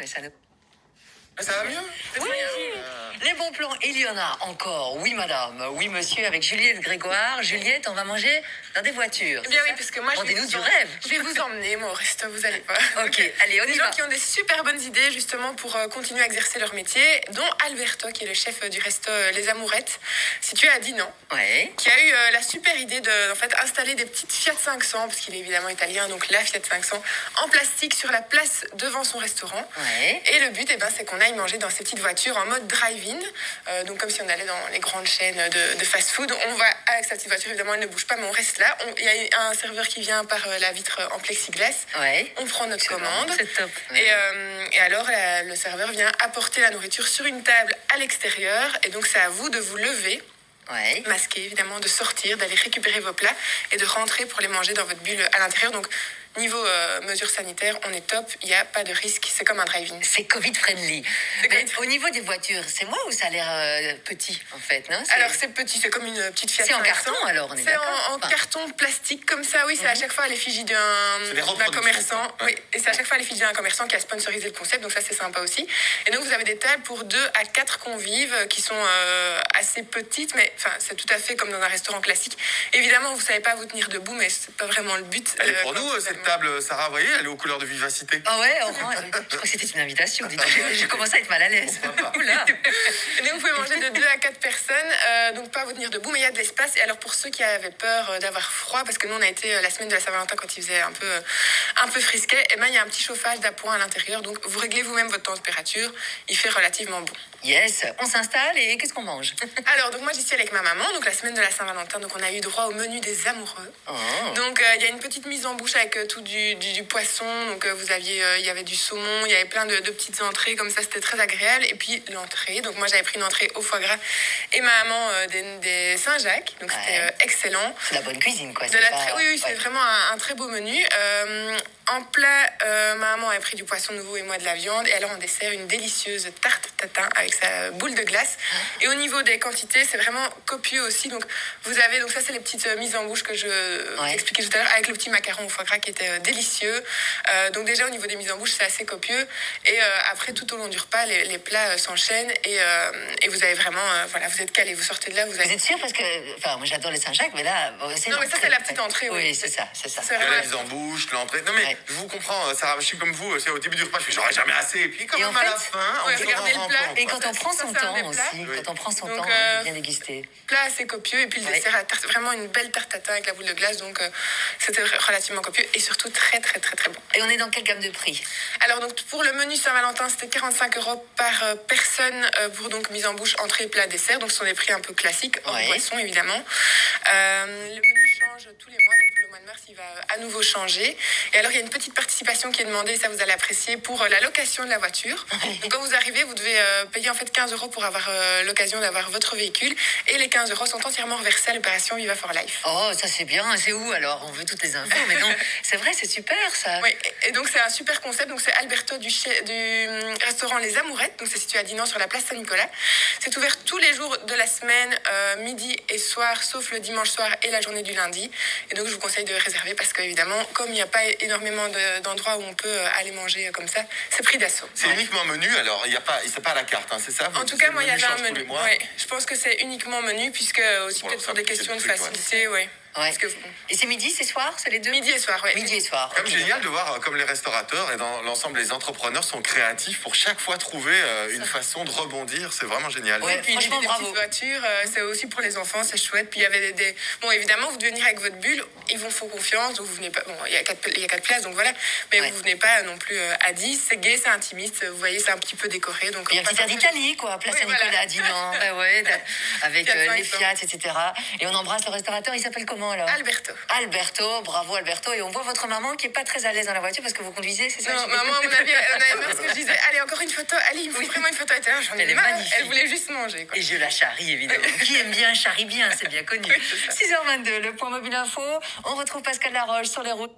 Ça nous- Ça va mieux? Oui, les bons plans, il y en a encore. Oui, madame, oui, monsieur, avec Juliette Grégoire. Juliette, on va manger dans des voitures. Eh bien oui, parce que moi, Vendez-nous du rêve. je vais vous emmener, moi, au resto, vous allez pas. Ok, allez, on Des y gens va. qui ont des super bonnes idées, justement, pour continuer à exercer leur métier, dont Alberto, qui est le chef du resto Les Amourettes, situé à Dinan, Ouais. qui a eu la super idée de, en fait, installer des petites Fiat 500, parce qu'il est évidemment italien, donc la Fiat 500, en plastique sur la place devant son restaurant. Ouais. Et le but, c'est qu'on aille manger dans ces petites voitures en mode drive-in, donc comme si on allait dans les grandes chaînes de fast-food. On va avec sa petite voiture, évidemment, elle ne bouge pas, mais on reste là. Il y a un serveur qui vient par la vitre en plexiglas. Ouais. On prend notre Excellent. commande. C'est top. Et alors, le serveur vient apporter la nourriture sur une table à l'extérieur. Et donc, c'est à vous de vous lever, Ouais. masqué évidemment, de sortir, d'aller récupérer vos plats et de rentrer pour les manger dans votre bulle à l'intérieur. Donc, niveau mesures sanitaires, on est top, il n'y a pas de risque, c'est comme un drive-in. C'est Covid-friendly. C'est Mais Covid-friendly. au niveau des voitures, c'est moi ou ça a l'air petit, en fait, non? Alors c'est petit, c'est comme une petite Fiat C'est en 500. carton, alors, on est C'est d'accord. en Enfin, carton plastique comme ça, oui, c'est à chaque fois à l'effigie C'est des d'un reproductions, commerçant. quoi. Oui, et c'est à chaque fois à l'effigie d'un commerçant qui a sponsorisé le concept, donc ça c'est sympa aussi. Et donc vous avez des tables pour 2 à 4 convives qui sont assez petites, mais enfin c'est tout à fait comme dans un restaurant classique. Évidemment, vous savez pas vous tenir debout, mais c'est pas vraiment le but. Elle est pour quand nous, vous cette allez- table, Sarah, vous voyez, elle est aux couleurs de vivacité. Ah ouais, orange. Je crois que c'était une invitation. Dites. Je commence à être mal à l'aise. Pourquoi pas? Oula. Et donc vous pouvez manger de 2 à 4 personnes, donc pas vous tenir debout, mais il y a de l'espace. Et alors pour ceux qui avaient peur d'avoir froid, parce que nous on a été la semaine de la Saint-Valentin quand il faisait un peu frisquet, et ben il y a un petit chauffage d'appoint à l'intérieur, donc vous réglez vous-même votre température, il fait relativement bon. Yes, on s'installe et qu'est-ce qu'on mange? Alors donc moi j'y suis avec ma maman, donc la semaine de la Saint-Valentin, donc on a eu droit au menu des amoureux. Oh. Donc il y a une petite mise en bouche avec tout du poisson, donc vous aviez, il y avait du saumon, il y avait plein de petites entrées comme ça, c'était très agréable. Et puis l'entrée, donc moi j'avais pris une entrée au foie gras et ma maman des Saint-Jacques, donc c'était Ouais. excellent. C'est la bonne cuisine, quoi. De c'est la pas- oui, oui, c'est ouais. vraiment un très beau menu. En plat, ma maman avait pris du poisson nouveau et moi de la viande. Et alors en dessert, une délicieuse tarte tatin avec sa boule de glace. Et au niveau des quantités, c'est vraiment copieux aussi. Donc vous avez, donc ça c'est les petites mises en bouche que je vous Ouais. expliquais tout à l'heure, avec le petit macaron au foie gras qui était délicieux. Donc déjà au niveau des mises en bouche, c'est assez copieux. Et après tout au long du repas, les plats s'enchaînent et vous avez vraiment, voilà, vous êtes calés, vous sortez de là, vous Vous avez. êtes sûr? Parce que, enfin, moi j'adore les Saint-Jacques, mais là, bon, c'est Non, mais ça, l'entrée, c'est la en petite fait. entrée, oui. Oui, c'est ça, c'est ça. C'est Il y a vraiment la mise en bouche, l'entrée. Non mais Ouais. je vous comprends, Sarah, je suis comme vous, c'est au début du repas, je fais j'aurais jamais assez. Et puis quand Et même en à la fait, fin, ouais, on regardez sort en le plat. rampant, Et quoi. quand on prend Ça, son c'est un temps des plats. aussi, Oui. quand on prend son Donc, temps, bien déguster. Plat assez copieux et puis le Ouais. dessert à tarte, vraiment une belle tarte tatin avec la boule de glace, donc c'était relativement copieux et surtout très très très très bon. Et on est dans quelle gamme de prix? Alors donc pour le menu Saint-Valentin, c'était 45 € par personne pour donc mise en bouche, entrée, plat, dessert, donc ce sont des prix un peu classiques, hors Ouais. boisson évidemment. Le menu change tous les mois, donc pour le mois de mars il va à nouveau changer. Et alors il y a une petite participation qui est demandée, ça vous allez apprécier, pour la location de la voiture. Donc quand vous arrivez, vous devez payer en fait 15 € pour avoir l'occasion d'avoir votre véhicule et les 15 € sont entièrement reversés à l'opération Viva for Life. Oh, ça c'est bien. C'est où alors? On veut toutes les infos, mais non, c'est vrai, c'est super ça. Oui, et donc c'est un super concept. Donc c'est Alberto du restaurant Les Amourettes. Donc c'est situé à Dinan sur la place Saint-Nicolas. C'est ouvert tous les jours de la semaine, midi et soir, sauf le dimanche soir et la journée du lundi. Et donc je vous conseille de réserver parce qu'évidemment, comme il n'y a pas énormément d'endroits où on peut aller manger comme ça, c'est pris d'assaut. C'est uniquement menu, alors il y a pas, c'est pas à la carte, hein, c'est ça? En tout cas, moi, il y avait un change tous les menu. mois. Ouais, je pense que c'est uniquement menu, puisque aussi Bon, peut-être ça pour des complique questions de le truc, ouais. facilité, ouais. Ouais. Parce que, Et c'est midi, c'est soir, c'est les deux? midi et soir, ouais. Midi et soir. Comme ok. génial de voir comme les restaurateurs et dans l'ensemble les entrepreneurs sont créatifs pour chaque fois trouver une façon de rebondir. C'est vraiment génial. Ouais. Et puis Franchement, des bravo. petites voitures, c'est aussi pour les enfants, c'est chouette. Puis il y avait des... Bon, évidemment, vous devez venir avec votre bulle, ils vous font confiance, donc vous venez pas... Bon, il y a 4 places, donc voilà. Mais Ouais. vous venez pas non plus à 10, c'est gai, c'est intimiste, vous voyez, c'est un petit peu décoré. Donc, Il y a un pas petit air forcément- d'Italie, quoi, place Oui, Saint-Nicolas, voilà. Dinan, bah ouais, avec Fiat les 500. Fiat, etc. Et on embrasse le restaurateur, il s'appelle comment alors? Alberto. Alberto, bravo Alberto. Et on voit votre maman qui est pas très à l'aise dans la voiture parce que vous conduisez, c'est ça? Non, maman, à mon avis, elle en avait marre parce que je disais, allez, encore une photo, allez, il me faut vraiment une photo. Elle était là, j'en ai Elle est marre. magnifique. Elle voulait juste manger, quoi. Et je la charrie, évidemment. Qui aime bien, charrie bien, c'est bien connu. Oui, c'est ça. 6h22, le point mobile info. On retrouve Pascal Laroche sur les routes.